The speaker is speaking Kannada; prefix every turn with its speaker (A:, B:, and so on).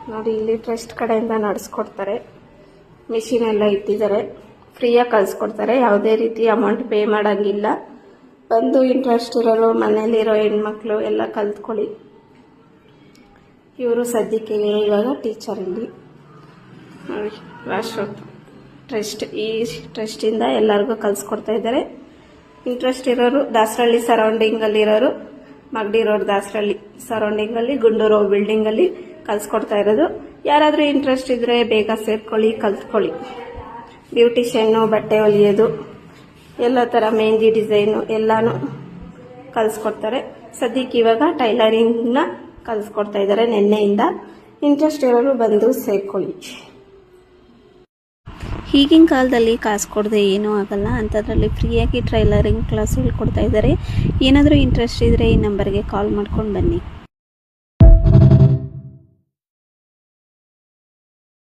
A: ನೋಡಿ ಇಲ್ಲಿ ಟ್ರಸ್ಟ್ ಕಡೆಯಿಂದ ನಡೆಸ್ಕೊಡ್ತಾರೆ. ಮಿಷಿನ್ ಎಲ್ಲ ಇಟ್ಟಿದ್ದಾರೆ. ಫ್ರೀಯಾಗಿ ಕಲಿಸ್ಕೊಡ್ತಾರೆ. ಯಾವುದೇ ರೀತಿ ಅಮೌಂಟ್ ಪೇ ಮಾಡೋಂಗಿಲ್ಲ. ಬಂದು ಇಂಟ್ರೆಸ್ಟ್ ಇರೋರು, ಮನೇಲಿರೋ ಹೆಣ್ಮಕ್ಳು ಎಲ್ಲ ಕಲ್ತ್ಕೊಳ್ಳಿ. ಇವರು ಸದ್ಯಕ್ಕೆ ಇವಾಗ ಟೀಚರ್ ಇಲ್ಲಿ ನೋಡಿ. ಟ್ರಸ್ಟ್, ಈ ಟ್ರಸ್ಟಿಂದ ಎಲ್ಲರಿಗೂ ಕಲಿಸ್ಕೊಡ್ತಾ ಇದ್ದಾರೆ. ಇಂಟ್ರೆಸ್ಟ್ ಇರೋರು ದಾಸರಳ್ಳಿ ಸರೌಂಡಿಂಗಲ್ಲಿರೋರು, ಮಗಡಿ ರೋಡ್ ದಾಸರಳ್ಳಿ ಸರೌಂಡಿಂಗಲ್ಲಿ ಗುಂಡೂರು ಬಿಲ್ಡಿಂಗಲ್ಲಿ ಕಲಿಸ್ಕೊಡ್ತಾ ಇರೋದು. ಯಾರಾದರೂ ಇಂಟ್ರೆಸ್ಟ್ ಇದ್ದರೆ ಬೇಗ ಸೇರ್ಕೊಳ್ಳಿ, ಕಲ್ತ್ಕೊಳ್ಳಿ. ಬ್ಯೂಟಿಷಿಯನ್ನು, ಬಟ್ಟೆ ಹೊಲಿಯೋದು, ಎಲ್ಲ ಥರ ಮೆಹಂದಿ ಡಿಸೈನು ಎಲ್ಲನೂ ಕಲಿಸ್ಕೊಡ್ತಾರೆ. ಸದ್ಯಕ್ಕೆ ಇವಾಗ ಟೈಲರಿಂಗ್ನ ಕಲಿಸ್ಕೊಡ್ತಾ ಇದ್ದಾರೆ ನಿನ್ನೆಯಿಂದ. ಇಂಟ್ರೆಸ್ಟ್ ಇರೋರು ಬಂದು ಸೇರ್ಕೊಳ್ಳಿ.
B: ಈಗಿನ ಕಾಲದಲ್ಲಿ ಕಾಸು ಕೊಡದೆ ಏನೂ ಆಗಲ್ಲ. ಅಂಥದ್ರಲ್ಲಿ ಫ್ರೀಯಾಗಿ ಟೈಲರಿಂಗ್ ಕ್ಲಾಸ್ ಹೇಳ್ಕೊಡ್ತಾ ಇದ್ದಾರೆ. ಏನಾದರೂ ಇಂಟ್ರೆಸ್ಟ್ ಇದ್ದರೆ ಈ ನಂಬರ್ಗೆ ಕಾಲ್ ಮಾಡ್ಕೊಂಡು ಬನ್ನಿ.